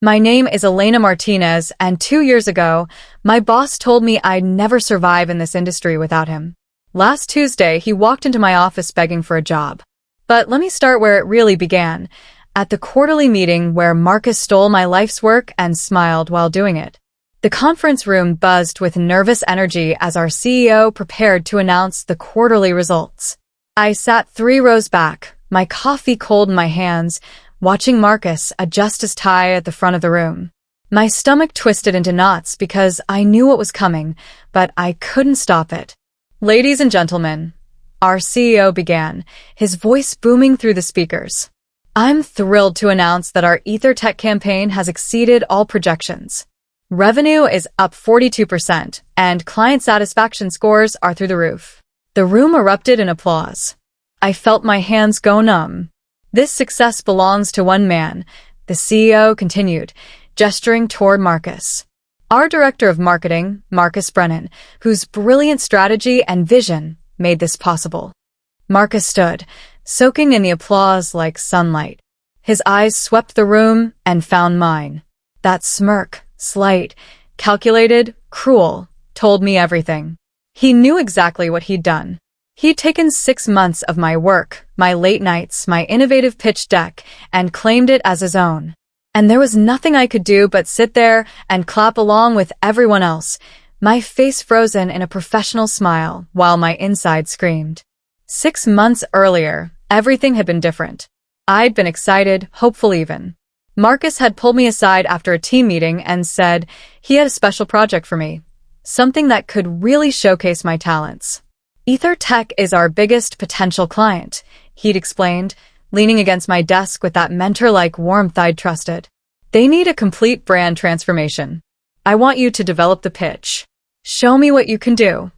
My name is Elena Martinez, and 2 years ago, my boss told me I'd never survive in this industry without him. Last Tuesday, he walked into my office begging for a job. But let me start where it really began, at the quarterly meeting where Marcus stole my life's work and smiled while doing it. The conference room buzzed with nervous energy as our CEO prepared to announce the quarterly results. I sat 3 rows back, my coffee cold in my hands, watching Marcus adjust his tie at the front of the room. My stomach twisted into knots because I knew what was coming, but I couldn't stop it. Ladies and gentlemen, our CEO began, his voice booming through the speakers. I'm thrilled to announce that our EtherTech campaign has exceeded all projections. Revenue is up 42%, and client satisfaction scores are through the roof. The room erupted in applause. I felt my hands go numb. This success belongs to one man, the CEO continued, gesturing toward Marcus. Our director of marketing, Marcus Brennan, whose brilliant strategy and vision made this possible. Marcus stood, soaking in the applause like sunlight. His eyes swept the room and found mine. That smirk, slight, calculated, cruel, told me everything. He knew exactly what he'd done. He'd taken 6 months of my work, my late nights, my innovative pitch deck, and claimed it as his own. And there was nothing I could do but sit there and clap along with everyone else, my face frozen in a professional smile while my inside screamed. 6 months earlier, everything had been different. I'd been excited, hopeful even. Marcus had pulled me aside after a team meeting and said he had a special project for me, something that could really showcase my talents. EtherTech is our biggest potential client, he'd explained, leaning against my desk with that mentor-like warmth I'd trusted. They need a complete brand transformation. I want you to develop the pitch. Show me what you can do.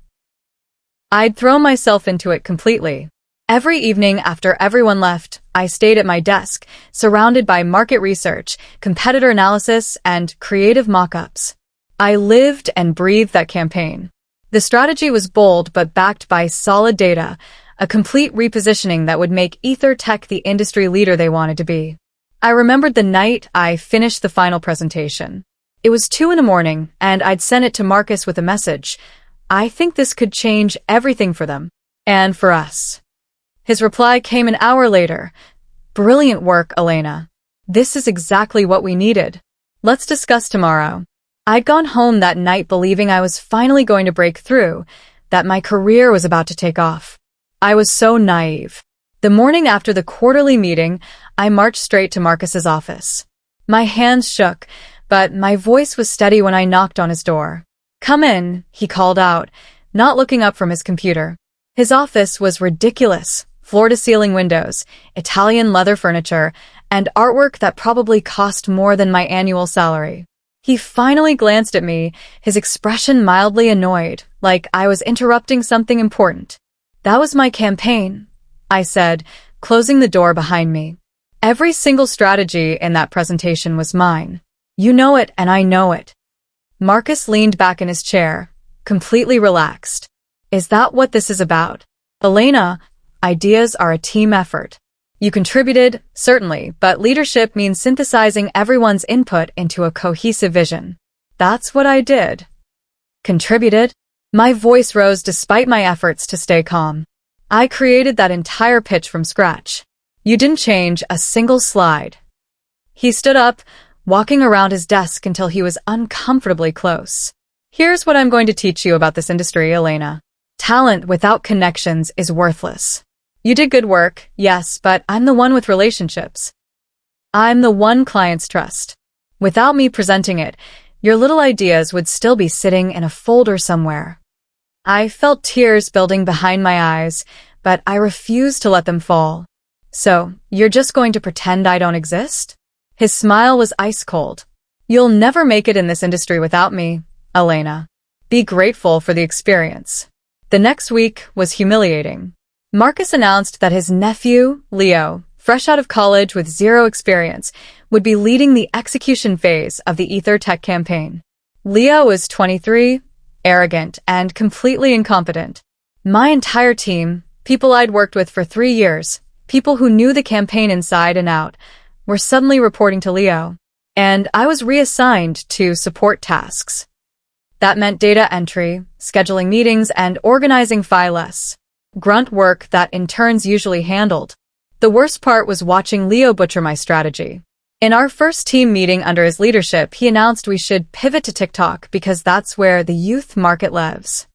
I'd thrown myself into it completely. Every evening after everyone left, I stayed at my desk, surrounded by market research, competitor analysis, and creative mock-ups. I lived and breathed that campaign. The strategy was bold but backed by solid data, a complete repositioning that would make EtherTech the industry leader they wanted to be. I remembered the night I finished the final presentation. It was 2 a.m, and I'd sent it to Marcus with a message. I think this could change everything for them. And for us. His reply came an hour later. Brilliant work, Elena. This is exactly what we needed. Let's discuss tomorrow. I'd gone home that night believing I was finally going to break through, that my career was about to take off. I was so naive. The morning after the quarterly meeting, I marched straight to Marcus's office. My hands shook, but my voice was steady when I knocked on his door. Come in, he called out, not looking up from his computer. His office was ridiculous, floor-to-ceiling windows, Italian leather furniture, and artwork that probably cost more than my annual salary. He finally glanced at me, his expression mildly annoyed, like I was interrupting something important. That was my campaign, I said, closing the door behind me. Every single strategy in that presentation was mine. You know it and I know it. Marcus leaned back in his chair, completely relaxed. Is that what this is about? Elena, ideas are a team effort. You contributed, certainly, but leadership means synthesizing everyone's input into a cohesive vision. That's what I did. Contributed? My voice rose despite my efforts to stay calm. I created that entire pitch from scratch. You didn't change a single slide. He stood up, walking around his desk until he was uncomfortably close. Here's what I'm going to teach you about this industry, Elena. Talent without connections is worthless. You did good work, yes, but I'm the one with relationships. I'm the one clients trust. Without me presenting it, your little ideas would still be sitting in a folder somewhere. I felt tears building behind my eyes, but I refused to let them fall. So, you're just going to pretend I don't exist? His smile was ice cold. You'll never make it in this industry without me, Elena. Be grateful for the experience. The next week was humiliating. Marcus announced that his nephew, Leo, fresh out of college with 0 experience, would be leading the execution phase of the EtherTech campaign. Leo was 23, arrogant, and completely incompetent. My entire team, people I'd worked with for 3 years, people who knew the campaign inside and out, were suddenly reporting to Leo. and I was reassigned to support tasks. That meant data entry, scheduling meetings, and organizing files. Grunt work that interns usually handled. The worst part was watching Leo butcher my strategy. In our first team meeting under his leadership, he announced we should pivot to TikTok because that's where the youth market lives.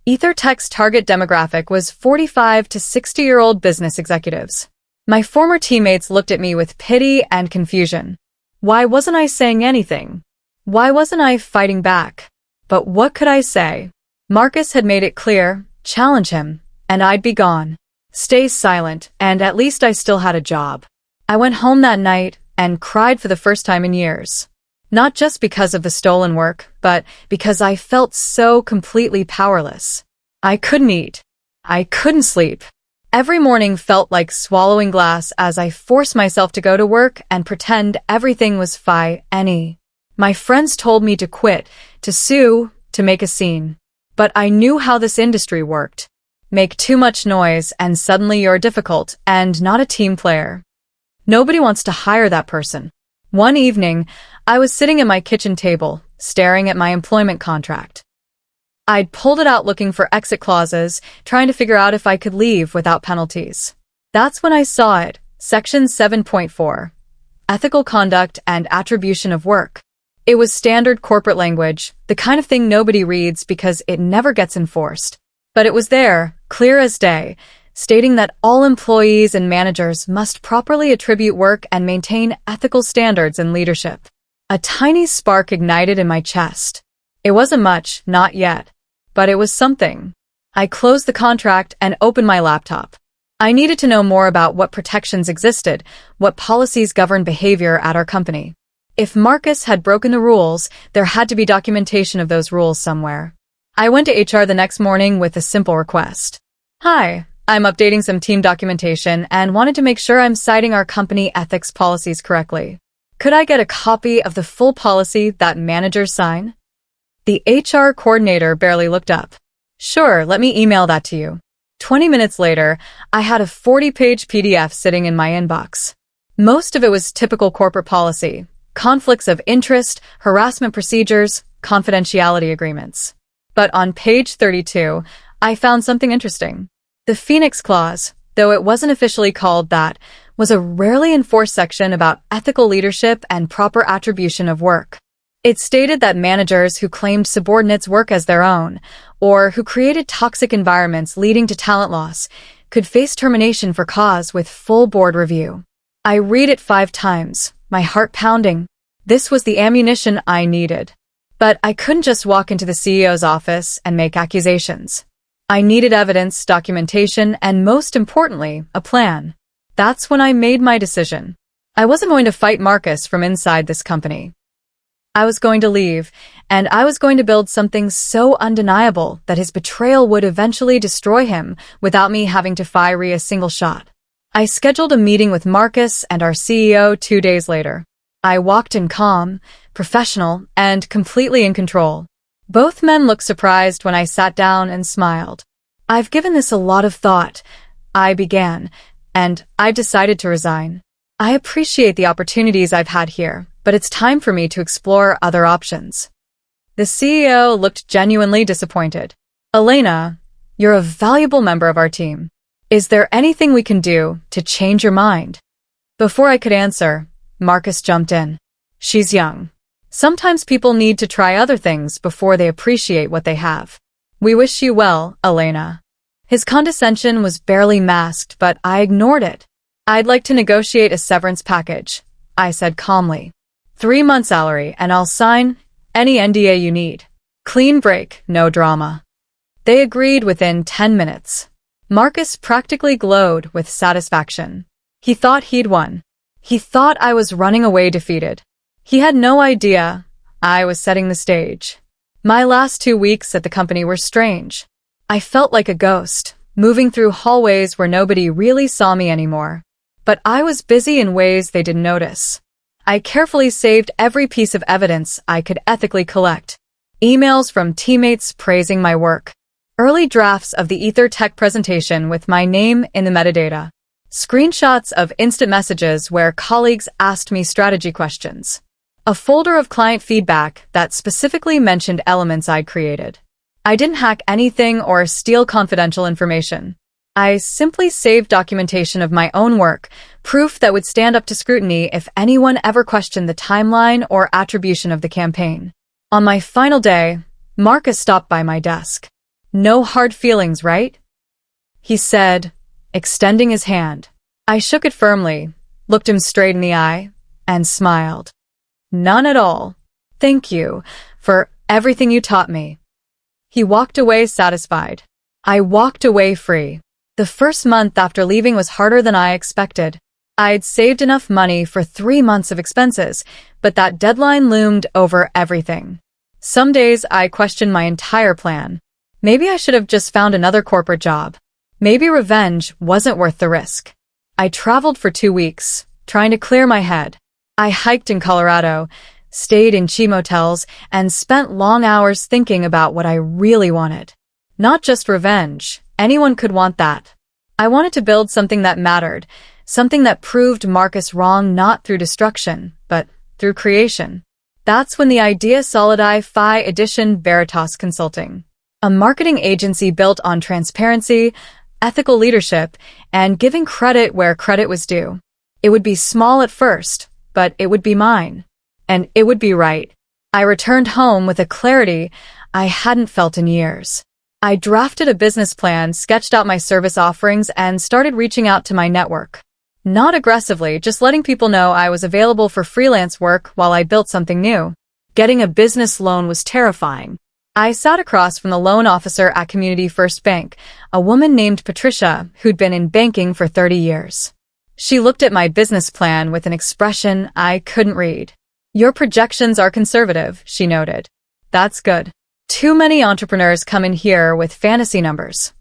EtherTech's target demographic was 45 to 60-year-old business executives. My former teammates looked at me with pity and confusion. Why wasn't I saying anything? Why wasn't I fighting back? But what could I say? Marcus had made it clear, challenge him, and I'd be gone. Stay silent, and at least I still had a job. I went home that night and cried for the first time in years. Not just because of the stolen work, but because I felt so completely powerless. I couldn't eat. I couldn't sleep. Every morning felt like swallowing glass as I forced myself to go to work and pretend everything was fine. My friends told me to quit, to sue, to make a scene. But I knew how this industry worked. Make too much noise and suddenly you're difficult and not a team player. Nobody wants to hire that person. One evening, I was sitting at my kitchen table, staring at my employment contract. I'd pulled it out looking for exit clauses, trying to figure out if I could leave without penalties. That's when I saw it, Section 7.4, Ethical Conduct and Attribution of Work. It was standard corporate language, the kind of thing nobody reads because it never gets enforced. But it was there, clear as day, stating that all employees and managers must properly attribute work and maintain ethical standards in leadership. A tiny spark ignited in my chest. It wasn't much, not yet, but it was something. I closed the contract and opened my laptop. I needed to know more about what protections existed, what policies govern behavior at our company. If Marcus had broken the rules, there had to be documentation of those rules somewhere. I went to HR the next morning with a simple request. Hi, I'm updating some team documentation and wanted to make sure I'm citing our company ethics policies correctly. Could I get a copy of the full policy that managers sign? The HR coordinator barely looked up. Sure, let me email that to you. 20 minutes later, I had a 40-page PDF sitting in my inbox. Most of it was typical corporate policy, conflicts of interest, harassment procedures, confidentiality agreements. But on page 32, I found something interesting. The Phoenix Clause, though it wasn't officially called that, was a rarely enforced section about ethical leadership and proper attribution of work. It stated that managers who claimed subordinates' work as their own, or who created toxic environments leading to talent loss, could face termination for cause with full board review. I read it 5 times, my heart pounding. This was the ammunition I needed. But I couldn't just walk into the CEO's office and make accusations. I needed evidence, documentation, and most importantly, a plan. That's when I made my decision. I wasn't going to fight Marcus from inside this company. I was going to leave, and I was going to build something so undeniable that his betrayal would eventually destroy him without me having to fire a single shot. I scheduled a meeting with Marcus and our CEO 2 days later. I walked in calm, professional, and completely in control. Both men looked surprised when I sat down and smiled. I've given this a lot of thought, I began, and I've decided to resign. I appreciate the opportunities I've had here, but it's time for me to explore other options. The CEO looked genuinely disappointed. Elena, you're a valuable member of our team. Is there anything we can do to change your mind? Before I could answer, Marcus jumped in. She's young. Sometimes people need to try other things before they appreciate what they have. We wish you well, Elena. His condescension was barely masked, but I ignored it. I'd like to negotiate a severance package, I said calmly. 3 months salary and I'll sign any NDA you need. Clean break, no drama. They agreed within 10 minutes. Marcus practically glowed with satisfaction. He thought he'd won. He thought I was running away defeated. He had no idea I was setting the stage. My last 2 weeks at the company were strange. I felt like a ghost, moving through hallways where nobody really saw me anymore. But I was busy in ways they didn't notice. I carefully saved every piece of evidence I could ethically collect. Emails from teammates praising my work. Early drafts of the EtherTech presentation with my name in the metadata. Screenshots of instant messages where colleagues asked me strategy questions. A folder of client feedback that specifically mentioned elements I'd created. I didn't hack anything or steal confidential information. I simply saved documentation of my own work, proof that would stand up to scrutiny if anyone ever questioned the timeline or attribution of the campaign. On my final day, Marcus stopped by my desk. "No hard feelings, right?" he said, extending his hand. I shook it firmly, looked him straight in the eye, and smiled. "None at all. Thank you for everything you taught me." He walked away satisfied. I walked away free. The first month after leaving was harder than I expected. I'd saved enough money for 3 months of expenses, but that deadline loomed over everything. Some days I questioned my entire plan. Maybe I should have just found another corporate job. Maybe revenge wasn't worth the risk. I traveled for 2 weeks, trying to clear my head. I hiked in Colorado, stayed in cheap motels, and spent long hours thinking about what I really wanted. Not just revenge. Anyone could want that. I wanted to build something that mattered, something that proved Marcus wrong not through destruction, but through creation. That's when the idea solidify Edition Veritas Consulting, a marketing agency built on transparency, ethical leadership, and giving credit where credit was due. It would be small at first, but it would be mine. And it would be right. I returned home with a clarity I hadn't felt in years. I drafted a business plan, sketched out my service offerings, and started reaching out to my network. Not aggressively, just letting people know I was available for freelance work while I built something new. Getting a business loan was terrifying. I sat across from the loan officer at Community First Bank, a woman named Patricia who'd been in banking for 30 years. She looked at my business plan with an expression I couldn't read. "Your projections are conservative," she noted. "That's good. Too many entrepreneurs come in here with fantasy numbers."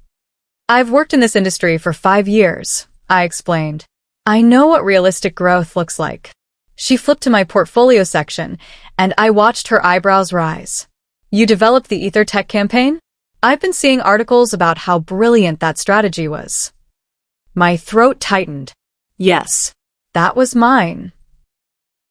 "I've worked in this industry for 5 years," I explained. "I know what realistic growth looks like." She flipped to my portfolio section, and I watched her eyebrows rise. "You developed the EtherTech campaign? I've been seeing articles about how brilliant that strategy was." My throat tightened. Yes, that was mine.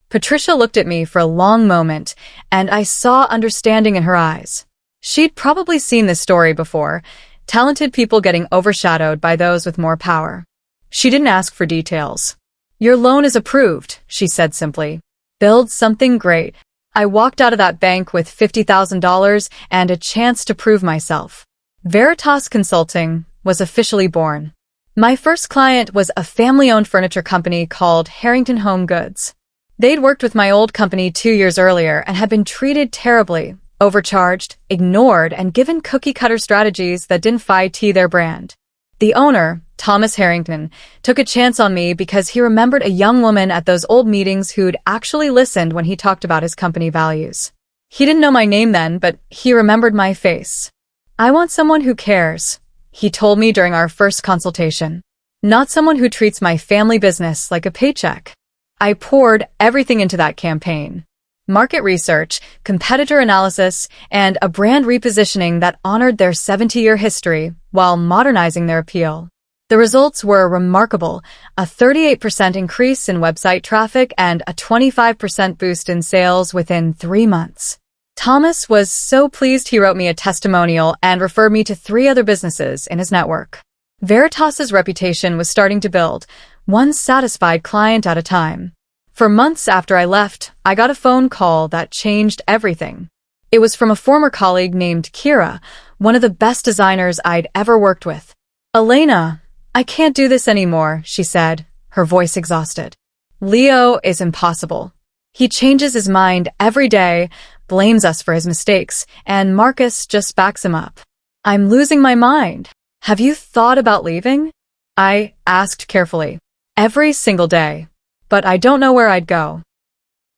Patricia looked at me for a long moment, and I saw understanding in her eyes. She'd probably seen this story before, talented people getting overshadowed by those with more power. She didn't ask for details. "Your loan is approved," she said simply. "Build something great." I walked out of that bank with $50,000 and a chance to prove myself. Veritas Consulting was officially born. My first client was a family-owned furniture company called Harrington Home Goods. They'd worked with my old company 2 years earlier and had been treated terribly, overcharged, ignored, and given cookie-cutter strategies that didn't fit their brand. The owner, Thomas Harrington, took a chance on me because he remembered a young woman at those old meetings who'd actually listened when he talked about his company values. He didn't know my name then, but he remembered my face. "I want someone who cares," he told me during our first consultation. "Not someone who treats my family business like a paycheck." I poured everything into that campaign. Market research, competitor analysis, and a brand repositioning that honored their 70-year history while modernizing their appeal. The results were remarkable, a 38% increase in website traffic and a 25% boost in sales within 3 months. Thomas was so pleased he wrote me a testimonial and referred me to 3 other businesses in his network. Veritas's reputation was starting to build, one satisfied client at a time. For months after I left, I got a phone call that changed everything. It was from a former colleague named Kira, one of the best designers I'd ever worked with. "Elena, I can't do this anymore," she said, her voice exhausted. "Leo is impossible. He changes his mind every day, blames us for his mistakes, and Marcus just backs him up. I'm losing my mind. Have you thought about leaving?" I asked carefully. "Every single day. But I don't know where I'd go.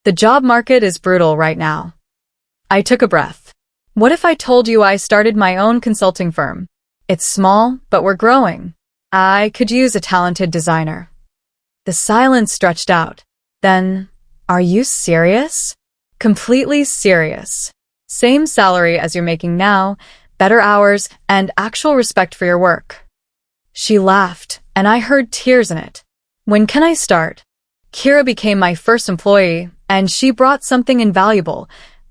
The job market is brutal right now." I took a breath. "What if I told you I started my own consulting firm? It's small, but we're growing. I could use a talented designer." The silence stretched out. "Then, are you serious?" "Completely serious. Same salary as you're making now, better hours, and actual respect for your work." She laughed, and I heard tears in it. "When can I start?" Kira became my first employee, and she brought something invaluable,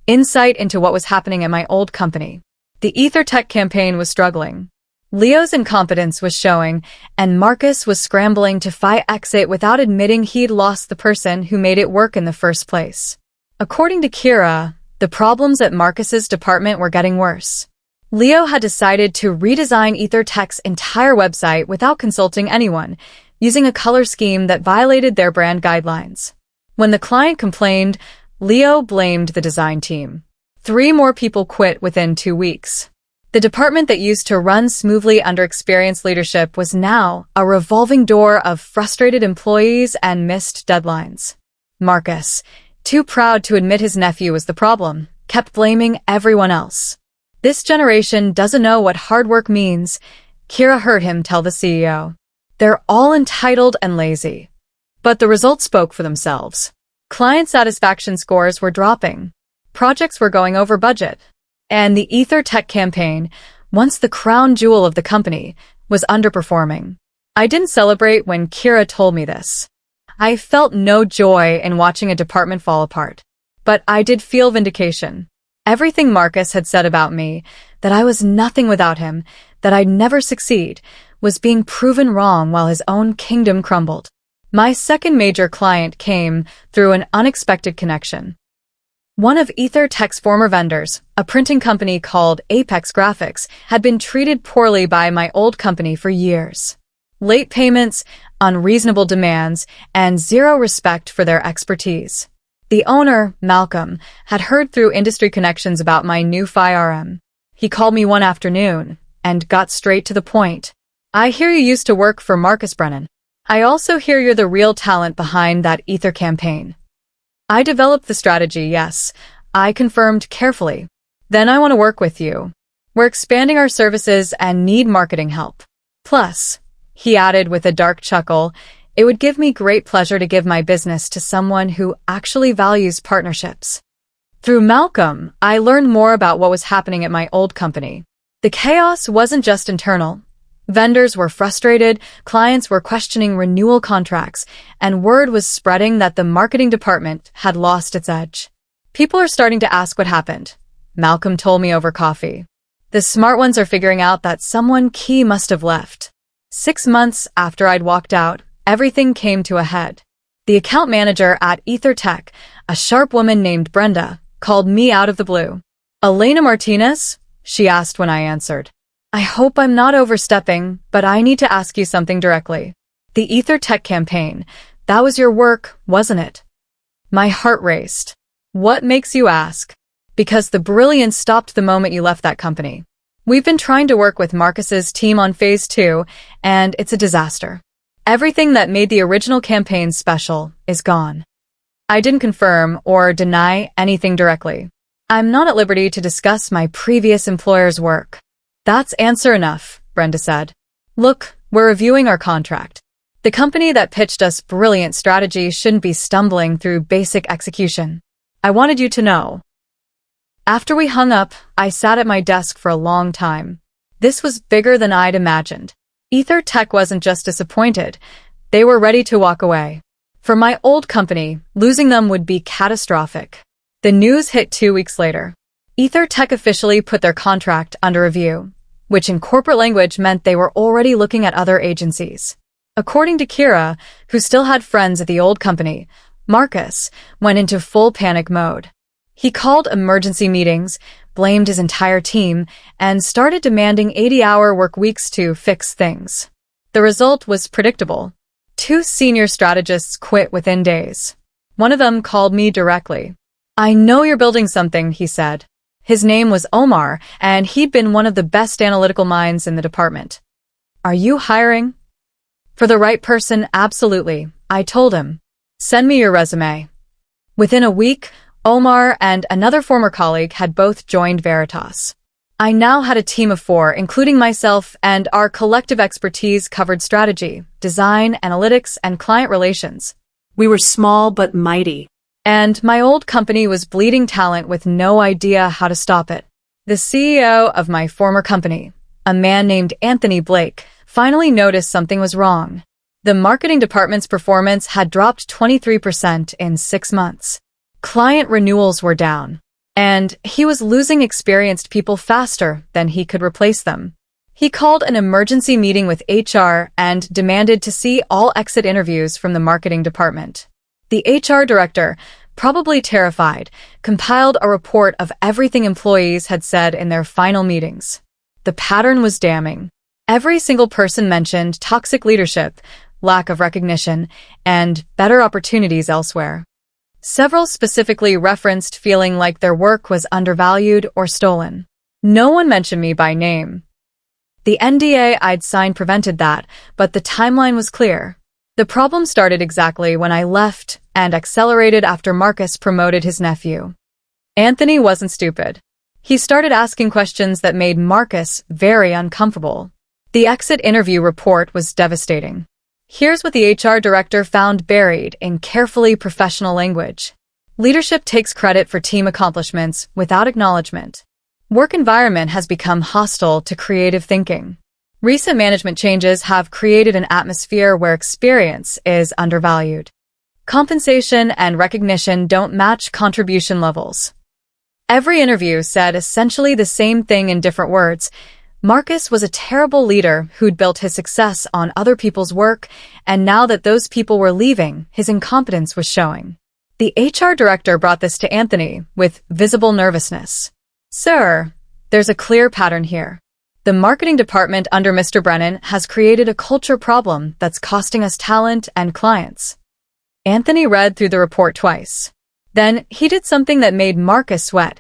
insight into what was happening at my old company. The EtherTech campaign was struggling. Leo's incompetence was showing, and Marcus was scrambling to fight exit without admitting he'd lost the person who made it work in the first place. According to Kira, the problems at Marcus's department were getting worse. Leo had decided to redesign EtherTech's entire website without consulting anyone, using a color scheme that violated their brand guidelines. When the client complained, Leo blamed the design team. 3 more people quit within 2 weeks. The department that used to run smoothly under experienced leadership was now a revolving door of frustrated employees and missed deadlines. Marcus, too proud to admit his nephew was the problem, kept blaming everyone else. This generation doesn't know what hard work means, Kira heard him tell the CEO. They're all entitled and lazy. But the results spoke for themselves. Client satisfaction scores were dropping. Projects were going over budget. And the EtherTech campaign, once the crown jewel of the company, was underperforming. I didn't celebrate when Kira told me this. I felt no joy in watching a department fall apart. But I did feel vindication. Everything Marcus had said about me, that I was nothing without him, that I'd never succeed, was being proven wrong while his own kingdom crumbled. My second major client came through an unexpected connection. One of EtherTech's former vendors, a printing company called Apex Graphics, had been treated poorly by my old company for years. Late payments, unreasonable demands, and zero respect for their expertise. The owner, Malcolm, had heard through industry connections about my new FireM. He called me one afternoon and got straight to the point. I hear you used to work for Marcus Brennan. I also hear you're the real talent behind that Ether campaign. I developed the strategy, yes. I confirmed carefully. Then I want to work with you. We're expanding our services and need marketing help. Plus, he added with a dark chuckle, it would give me great pleasure to give my business to someone who actually values partnerships. Through Malcolm, I learned more about what was happening at my old company. The chaos wasn't just internal. Vendors were frustrated, clients were questioning renewal contracts, and word was spreading that the marketing department had lost its edge. People are starting to ask what happened. Malcolm told me over coffee. The smart ones are figuring out that someone key must have left. 6 months after I'd walked out, everything came to a head. The account manager at EtherTech, a sharp woman named Brenda, called me out of the blue. Elena Martinez? She asked when I answered. I hope I'm not overstepping, but I need to ask you something directly. The EtherTech campaign, that was your work, wasn't it? My heart raced. What makes you ask? Because the brilliance stopped the moment you left that company. We've been trying to work with Marcus's team on phase 2, and it's a disaster. Everything that made the original campaign special is gone. I didn't confirm or deny anything directly. I'm not at liberty to discuss my previous employer's work. That's answer enough, Brenda said. Look, we're reviewing our contract. The company that pitched us brilliant strategy shouldn't be stumbling through basic execution. I wanted you to know. After we hung up, I sat at my desk for a long time. This was bigger than I'd imagined. EtherTech wasn't just disappointed. They were ready to walk away. For my old company, losing them would be catastrophic. The news hit 2 weeks later. EtherTech officially put their contract under review, which in corporate language meant they were already looking at other agencies. According to Kira, who still had friends at the old company, Marcus went into full panic mode. He called emergency meetings, blamed his entire team, and started demanding 80-hour work weeks to fix things. The result was predictable. 2 senior strategists quit within days. One of them called me directly. I know you're building something, he said. His name was Omar, and he'd been one of the best analytical minds in the department. Are you hiring? For the right person, absolutely, I told him. Send me your resume. Within a week, Omar and another former colleague had both joined Veritas. I now had a team of 4, including myself, and our collective expertise covered strategy, design, analytics, and client relations. We were small but mighty. And my old company was bleeding talent with no idea how to stop it. The CEO of my former company, a man named Anthony Blake, finally noticed something was wrong. The marketing department's performance had dropped 23% in 6 months. Client renewals were down, and he was losing experienced people faster than he could replace them. He called an emergency meeting with HR and demanded to see all exit interviews from the marketing department. The HR director, probably terrified, compiled a report of everything employees had said in their final meetings. The pattern was damning. Every single person mentioned toxic leadership, lack of recognition, and better opportunities elsewhere. Several specifically referenced feeling like their work was undervalued or stolen. No one mentioned me by name. The NDA I'd signed prevented that, but the timeline was clear. The problem started exactly when I left and accelerated after Marcus promoted his nephew. Anthony wasn't stupid. He started asking questions that made Marcus very uncomfortable. The exit interview report was devastating. Here's what the HR director found buried in carefully professional language. Leadership takes credit for team accomplishments without acknowledgement. Work environment has become hostile to creative thinking. Recent management changes have created an atmosphere where experience is undervalued. Compensation and recognition don't match contribution levels. Every interview said essentially the same thing in different words. Marcus was a terrible leader who'd built his success on other people's work, and now that those people were leaving, his incompetence was showing. The HR director brought this to Anthony with visible nervousness. "Sir, there's a clear pattern here. The marketing department under Mr. Brennan has created a culture problem that's costing us talent and clients." Anthony read through the report twice. Then he did something that made Marcus sweat.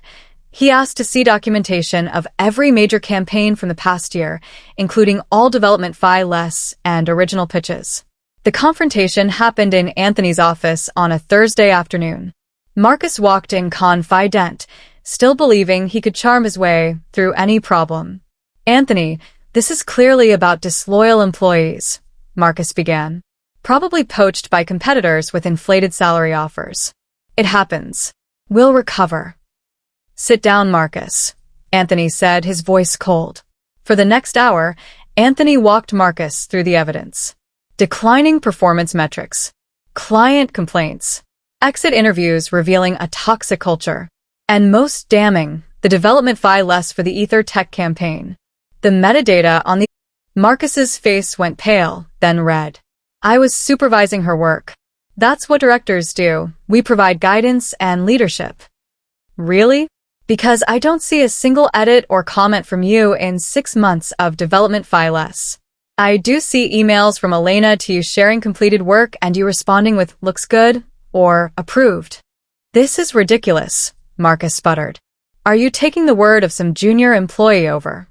He asked to see documentation of every major campaign from the past year, including all development files and original pitches. The confrontation happened in Anthony's office on a Thursday afternoon. Marcus walked in confident, still believing he could charm his way through any problem. "Anthony, this is clearly about disloyal employees," Marcus began. "Probably poached by competitors with inflated salary offers. It happens. We'll recover." "Sit down, Marcus," Anthony said, his voice cold. For the next hour, Anthony walked Marcus through the evidence. Declining performance metrics, client complaints, exit interviews revealing a toxic culture, and most damning, the development files for the Ether Tech campaign. The metadata on the... Marcus's face went pale, then red. "I was supervising her work. That's what directors do. We provide guidance and leadership." "Really? Because I don't see a single edit or comment from you in 6 months of development files. I do see emails from Elena to you sharing completed work and you responding with looks good or approved." "This is ridiculous," Marcus sputtered. "Are you taking the word of some junior employee over?"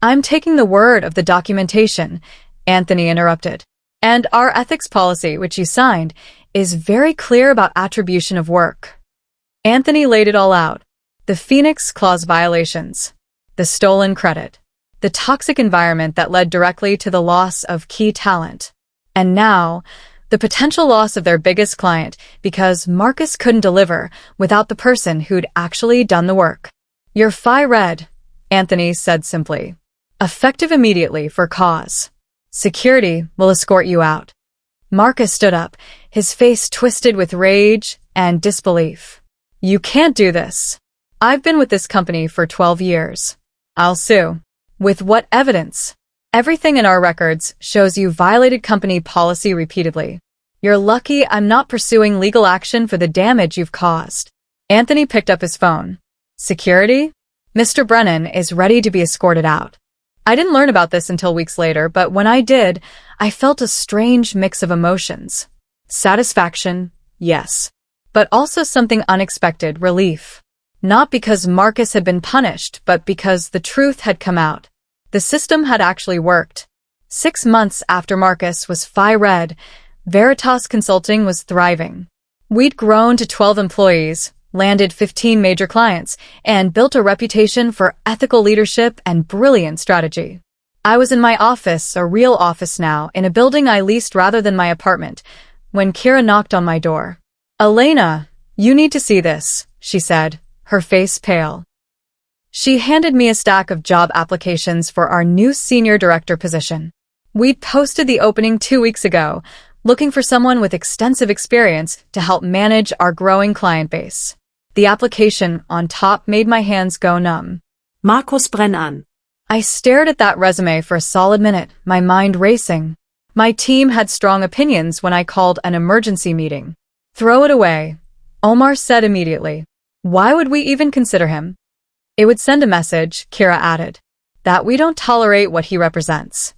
"I'm taking the word of the documentation," Anthony interrupted. "And our ethics policy, which you signed, is very clear about attribution of work." Anthony laid it all out. The Phoenix Clause violations, the stolen credit, the toxic environment that led directly to the loss of key talent, and now, the potential loss of their biggest client because Marcus couldn't deliver without the person who'd actually done the work. "You're fired," Anthony said simply. "Effective immediately for cause. Security will escort you out." Marcus stood up, his face twisted with rage and disbelief. "You can't do this. I've been with this company for 12 years. I'll sue." "With what evidence?" "Everything in our records shows you violated company policy repeatedly. You're lucky I'm not pursuing legal action for the damage you've caused." Anthony picked up his phone. "Security? Mr. Brennan is ready to be escorted out." I didn't learn about this until weeks later, but when I did, I felt a strange mix of emotions. Satisfaction, yes. But also something unexpected, relief. Not because Marcus had been punished, but because the truth had come out. The system had actually worked. 6 months after Marcus was fired, Veritas Consulting was thriving. We'd grown to 12 employees, landed 15 major clients, and built a reputation for ethical leadership and brilliant strategy. I was in my office, a real office now, in a building I leased rather than my apartment, when Kira knocked on my door. "Elena, you need to see this," she said, her face pale. She handed me a stack of job applications for our new senior director position. We'd posted the opening 2 weeks ago, looking for someone with extensive experience to help manage our growing client base. The application on top made my hands go numb. Markus Brennan. I stared at that resume for a solid minute, my mind racing. My team had strong opinions when I called an emergency meeting. Throw it away, Omar said immediately. Why would we even consider him? It would send a message, Kira added, that we don't tolerate what he represents.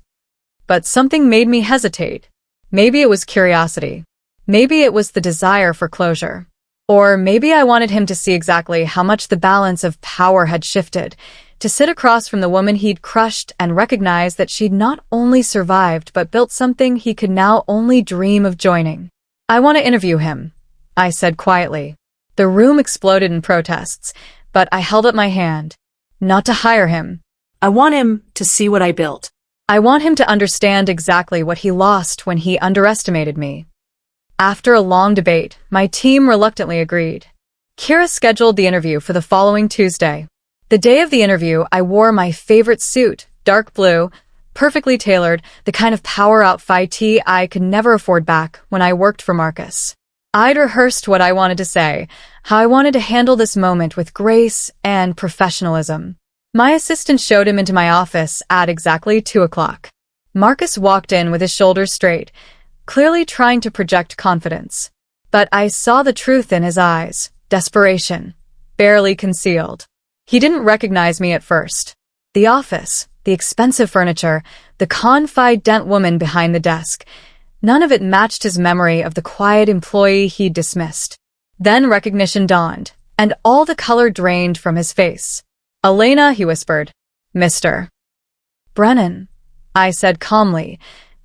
But something made me hesitate. Maybe it was curiosity. Maybe it was the desire for closure. Or maybe I wanted him to see exactly how much the balance of power had shifted, to sit across from the woman he'd crushed and recognize that she'd not only survived but built something he could now only dream of joining. I want to interview him, I said quietly. The room exploded in protests, but I held up my hand. Not to hire him. I want him to see what I built. I want him to understand exactly what he lost when he underestimated me. After a long debate, my team reluctantly agreed. Kira scheduled the interview for the following Tuesday. The day of the interview, I wore my favorite suit, dark blue, perfectly tailored, the kind of power outfit I could never afford back when I worked for Marcus. I'd rehearsed what I wanted to say, how I wanted to handle this moment with grace and professionalism. My assistant showed him into my office at exactly 2 o'clock. Marcus walked in with his shoulders straight, clearly trying to project confidence. But I saw the truth in his eyes, desperation, barely concealed. He didn't recognize me at first. The office, the expensive furniture, the confident woman behind the desk, none of it matched his memory of the quiet employee he'd dismissed. Then recognition dawned, and all the color drained from his face. Elena, he whispered. Mr. Brennan, I said calmly,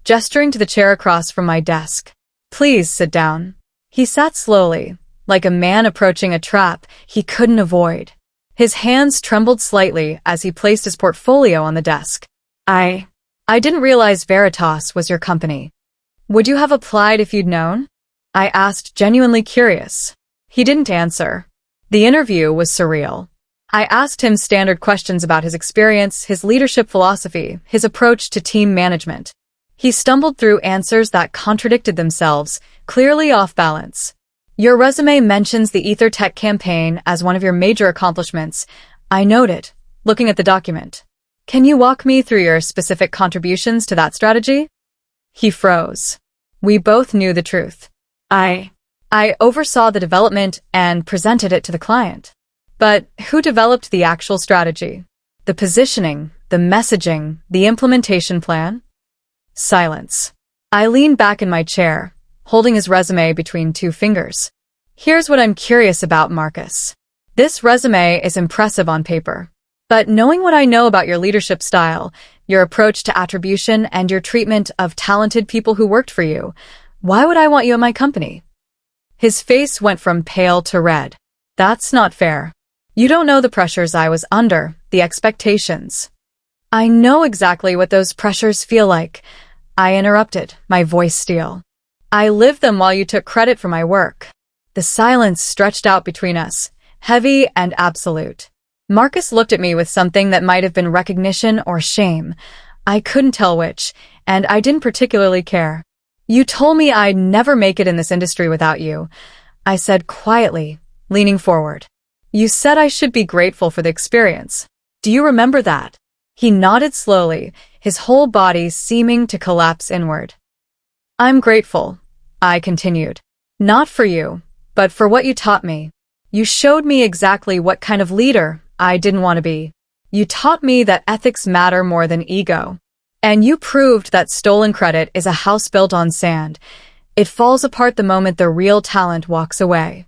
gesturing to the chair across from my desk. Please sit down. He sat slowly, like a man approaching a trap he couldn't avoid. His hands trembled slightly as he placed his portfolio on the desk. I didn't realize Veritas was your company. Would you have applied if you'd known? I asked, genuinely curious. He didn't answer. The interview was surreal. I asked him standard questions about his experience, his leadership philosophy, his approach to team management. He stumbled through answers that contradicted themselves, clearly off balance. Your resume mentions the EtherTech campaign as one of your major accomplishments. I noted, looking at the document. Can you walk me through your specific contributions to that strategy? He froze. We both knew the truth. I oversaw the development and presented it to the client. But who developed the actual strategy? The positioning, the messaging, the implementation plan? Silence. I leaned back in my chair, holding his resume between 2 fingers. Here's what I'm curious about, Marcus. This resume is impressive on paper. But knowing what I know about your leadership style, your approach to attribution, and your treatment of talented people who worked for you, why would I want you at my company? His face went from pale to red. That's not fair. You don't know the pressures I was under, the expectations. I know exactly what those pressures feel like. I interrupted, my voice steel. I lived them while you took credit for my work. The silence stretched out between us, heavy and absolute. Marcus looked at me with something that might have been recognition or shame. I couldn't tell which, and I didn't particularly care. You told me I'd never make it in this industry without you, I said quietly, leaning forward. You said I should be grateful for the experience. Do you remember that? He nodded slowly, his whole body seeming to collapse inward. I'm grateful, I continued. Not for you, but for what you taught me. You showed me exactly what kind of leader I didn't want to be. You taught me that ethics matter more than ego. And you proved that stolen credit is a house built on sand. It falls apart the moment the real talent walks away.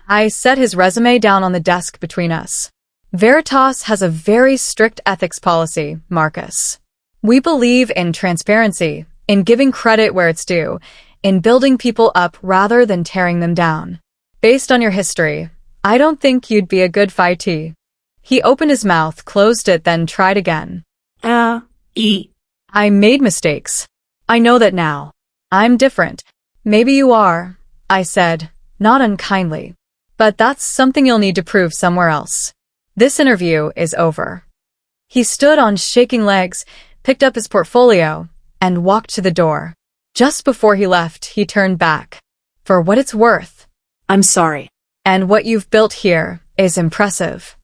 I set his resume down on the desk between us. Veritas has a very strict ethics policy, Marcus. We believe in transparency, in giving credit where it's due, in building people up rather than tearing them down. Based on your history, I don't think you'd be a good FIT. He opened his mouth, closed it, then tried again. I made mistakes. I know that now. I'm different. Maybe you are, I said, not unkindly. But that's something you'll need to prove somewhere else. This interview is over. He stood on shaking legs, picked up his portfolio, and walked to the door. Just before he left, he turned back. For what it's worth. I'm sorry. And what you've built here is impressive.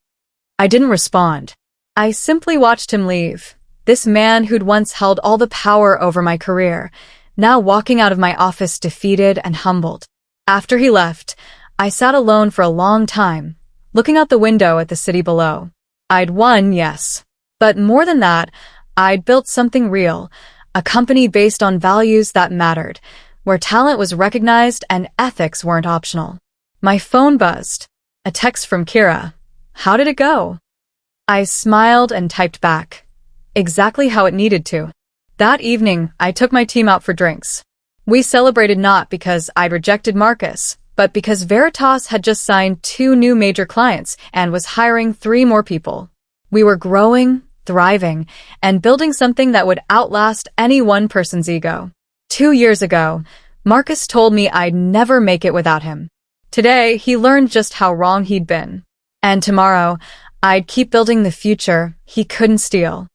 I didn't respond. I simply watched him leave. This man who'd once held all the power over my career, now walking out of my office defeated and humbled. After he left, I sat alone for a long time, looking out the window at the city below. I'd won, yes. But more than that, I'd built something real, a company based on values that mattered, where talent was recognized and ethics weren't optional. My phone buzzed. A text from Kira. How did it go? I smiled and typed back. Exactly how it needed to. That evening, I took my team out for drinks. We celebrated not because I'd rejected Marcus, but because Veritas had just signed 2 new major clients and was hiring 3 more people. We were growing, thriving, and building something that would outlast any one person's ego. 2 years ago, Marcus told me I'd never make it without him. Today, he learned just how wrong he'd been. And tomorrow, I'd keep building the future he couldn't steal.